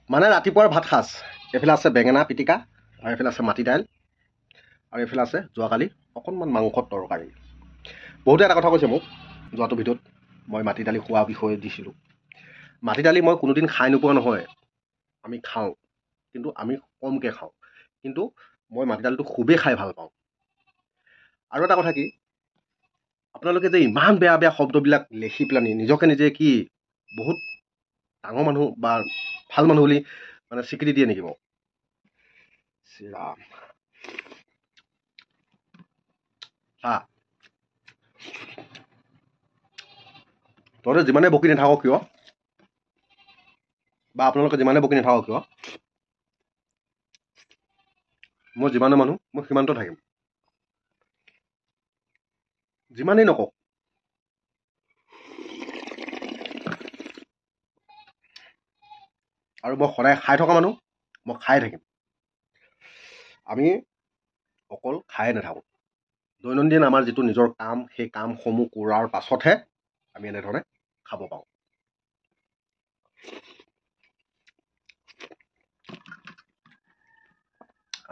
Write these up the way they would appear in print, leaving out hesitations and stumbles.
মানে ৰাতিপুৱাৰ ভাত সাজ এইফালে আছে বেঙেনা পিটিকা আৰু এইফালে আছে মাটি দাইল আৰু এইফালে আছে যোৱাকালি অকণমান মাংসৰ তৰকাৰী। বহুতে এটা কথা কৈছে মোক যোৱাটো ভিডিঅ'ত মই মাটি দালি খোৱা বিষয়ে দিছিলোঁ। মাটি দালি মই কোনোদিন খাই নোপোৱা নহয়, আমি খাওঁ, কিন্তু আমি কমকৈ খাওঁ। কিন্তু মই মাটি দালিটো খুবেই খাই ভাল পাওঁ। আৰু এটা কথা কি, আপোনালোকে যে ইমান বেয়া বেয়া শব্দবিলাক লিখি পেলানি নিজকে নিজে কি বহুত ডাঙৰ মানুহ বা ভাল মানুহ বুলি মানে স্বীকৃতি দিয়ে নেকি মোক? শ্ৰীৰাম তহঁতে যিমানে বকি নাথাকক কিয় বা আপোনালোকে যিমানে বকি নাথাকক কিয়, মই যিমানে মানুহ মই সিমানটো থাকিম, যিমানেই নকওক। আৰু মই সদায় খাই থকা মানুহ, মই খাই থাকিম। আমি অকল খায়ে নাথাকোঁ। দৈনন্দিন আমাৰ যিটো নিজৰ কাম, সেই কামসমূহ কৰাৰ পাছতহে আমি এনেধৰণে খাব পাওঁ।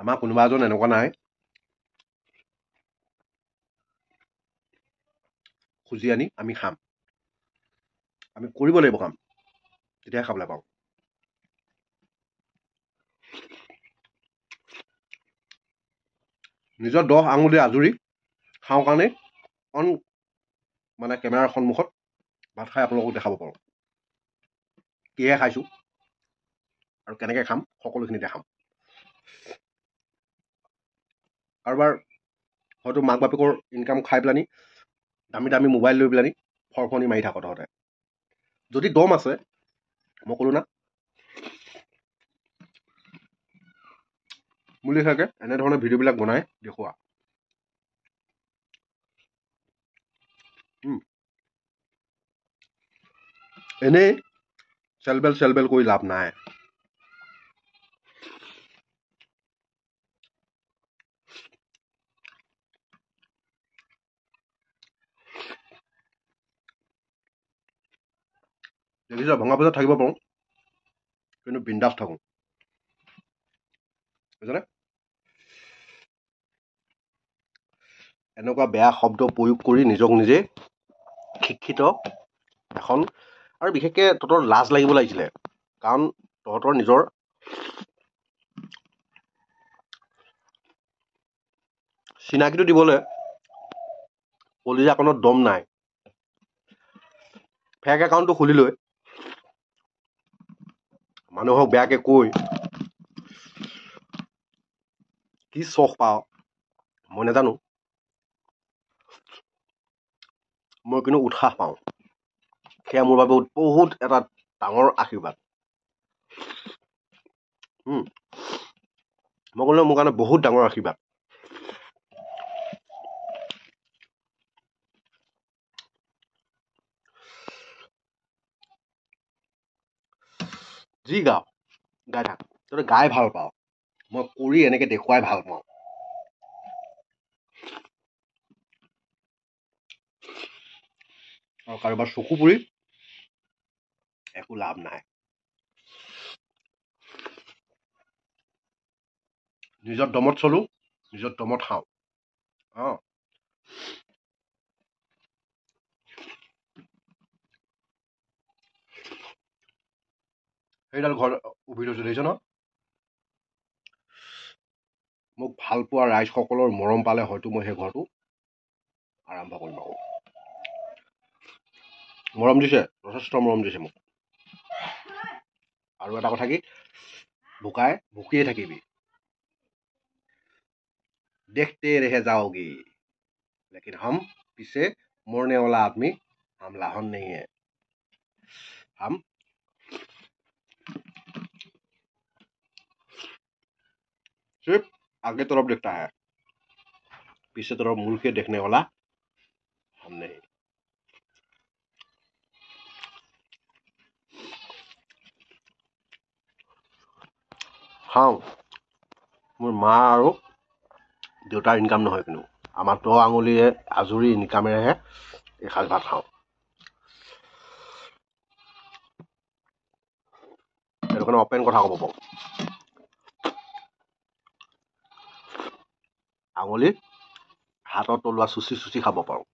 আমাৰ কোনোবা এজন এনেকুৱা নাই খুজি আনি আমি খাম। আমি কৰিব লাগিব কাম, তেতিয়াহে খাবলৈ পাওঁ। নিজৰ 10 আঙুলি আজুৰি খাওঁ কাৰণে মানে কেমেৰাৰ সন্মুখত ভাত খাই আপোনালোকক দেখাব পাৰোঁ। কিহে খাইছোঁ আৰু কেনেকৈ খাম সকলোখিনি দেখাম। কাৰোবাৰ হয়তো মাক বাপেকৰ ইনকাম খাই পেলানি দামী দামী মোবাইল লৈ পেলানি ফৰফৰণি মাৰি থাকোঁ তহঁতে। যদি দম আছে, মই ক'লো না, মোৰ লিখাকে এনেধৰণে ভিডিঅ'বিলাক বনাই দেখুওৱা। এনেই চেলবেল কৰি লাভ নাই। দেখিছ, ভঙা বজাত থাকিব পাৰোঁ, কিন্তু বিন্দাছ থাকোঁ, বুজিছানে? এনেকুৱা বেয়া শব্দ প্ৰয়োগ কৰি নিজক নিজে শিক্ষিত এখন, আৰু বিশেষকৈ তহঁতৰ লাজ লাগিব লাগিছিলে, কাৰণ তহঁতৰ নিজৰ চিনাকিটো দিবলৈ কলিজাকণত দম নাই। ফেক একাউণ্টটো খুলি লৈ মানুহক বেয়াকৈ কৈ কি চখ পাওঁ মই নাজানো, মই কিন্তু উৎসাহ পাওঁ। সেয়া মোৰ বাবে বহুত এটা ডাঙৰ আশীৰ্বাদ। মই ক'লো মোৰ কাৰণে বহুত ডাঙৰ আশীৰ্বাদ। যি গাওঁ গাই থাক, তহঁতে গাই ভাল পাওঁ, মই কৰি এনেকৈ দেখুৱাই ভাল পাওঁ। আৰু কাৰোবাৰ চকু পুৰি একো লাভ নাই। নিজৰ দমত চলোঁ, নিজৰ দমত খাওঁ। সেইডাল ঘৰ উভি থৈছোঁ, দেখিছ ন? মোক ভাল পোৱা ৰাইজসকলৰ মৰম পালে হয়তো মই সেই ঘৰটো আৰম্ভ কৰিম আকৌ। মৰম দিছে, যথেষ্ট মৰম দিছে মোক। আৰু এটা কথা কি, ভুকিয়ে থাকিবি, देखते रह जाओगे, लेकिन हम पीछे मरने वाला आदमी, हम लाहौर नहीं है। हम सिर्फ आगे तरफ देखता है, पीछे तरफ मुड़ के देखने वाला हम नहीं। খাওঁ, মোৰ মা আৰু দেউতাৰ ইনকাম নহয়, কিন্তু আমাৰ 10 আঙুলিয়ে আজুৰি ইনকামেৰেহে এসাঁজ ভাত খাওঁ। কাৰণে অপেন কথা ক'ব পাৰোঁ। আঙুলি হাতত তলোৱা চুচি চুচি খাব পাৰোঁ।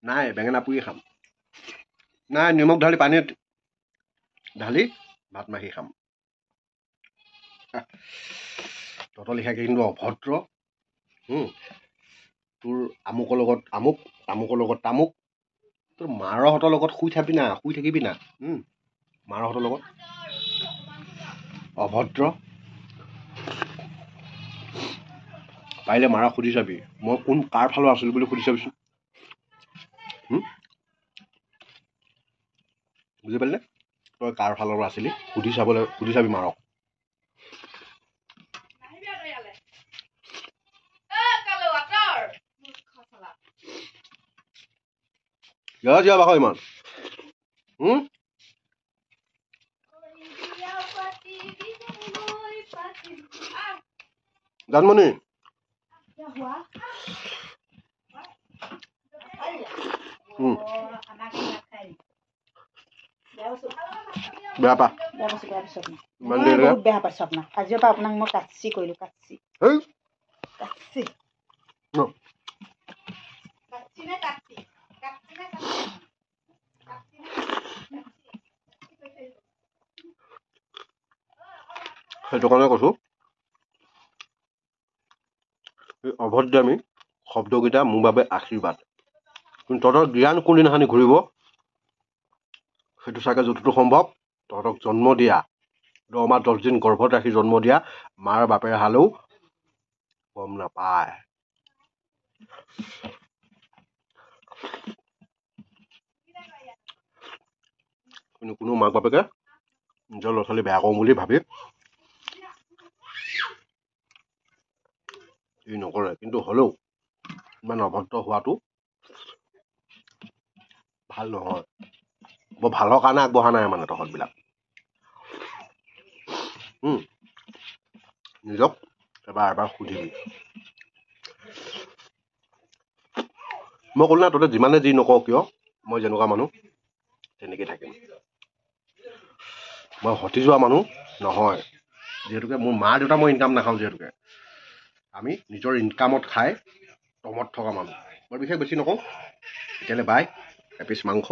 নাই বেঙেনা পুৰি খাম, নাই নিমখ ঢালি পানীত ঢালি ভাত মাখি খাম। তহঁতৰ লিখাকে কিন্তু অভদ্ৰ। তোৰ আমুকৰ লগত আমুক, তামুকৰ লগত তামুক, তোৰ মাৰহঁতৰ লগত শুই থাকিবি না মাৰহঁতৰ লগত অভদ্ৰ। পাৰিলে মাৰক সুধি চাবি মই কোন কাৰ ফালৰ আছিলোঁ বুলি সুধি চাবিচোন। বুজি পালি নে? তই কাৰ ফালৰ আছিলি সুধি চাবি মাৰক। জিয়া বাক ইমান জানমণি বেয়া পা ইমান দেৰি বহুত বেয়া পাইছো আপোনাক। আজিৰ পৰা আপোনাক মই কাটছি কৰিলো। কাটছি সেইটো কাৰণে কৈছো এই অভদ্ৰামী শব্দকেইটা মোৰ বাবে আশীৰ্বাদ। কিন্তু তহঁতৰ জ্ঞান কোনদিনাখনি ঘূৰিব সেইটো চাগে যতটো সম্ভৱ তহঁতক জন্ম দিয়া 10 মাহ 10 দিন গৰ্ভত ৰাখি জন্ম দিয়া মাৰ বাপেৰে হালেও গম নাপায়। কিন্তু কোনো মাক বাপেকে নিজৰ ল'ৰা ছোৱালী বেয়া কৰোঁ বুলি ভাবি ই নকৰে। কিন্তু হ'লেও ইমান অভদ্ৰ হোৱাটো ভাল নহয়। বৰ ভালৰ কাৰণে আগবঢ়া নাই মানে তহঁতবিলাক। নিজক এবাৰ সুধিবি। মই ক'লো না তহঁতে যিমানে যি নকওঁ কিয় মই যেনেকুৱা মানুহ তেনেকৈ থাকিম। মই হতি যোৱা মানুহ নহয়। যিহেতুকে মোৰ মা দেউতা মই ইনকাম নাখাওঁ, যিহেতুকে আমি নিজৰ ইনকামত খাই টমত থকা মানুহ। বৰ বিশেষ বেছি নকওঁ। এতিয়ালৈ বাই এপিচ মাংস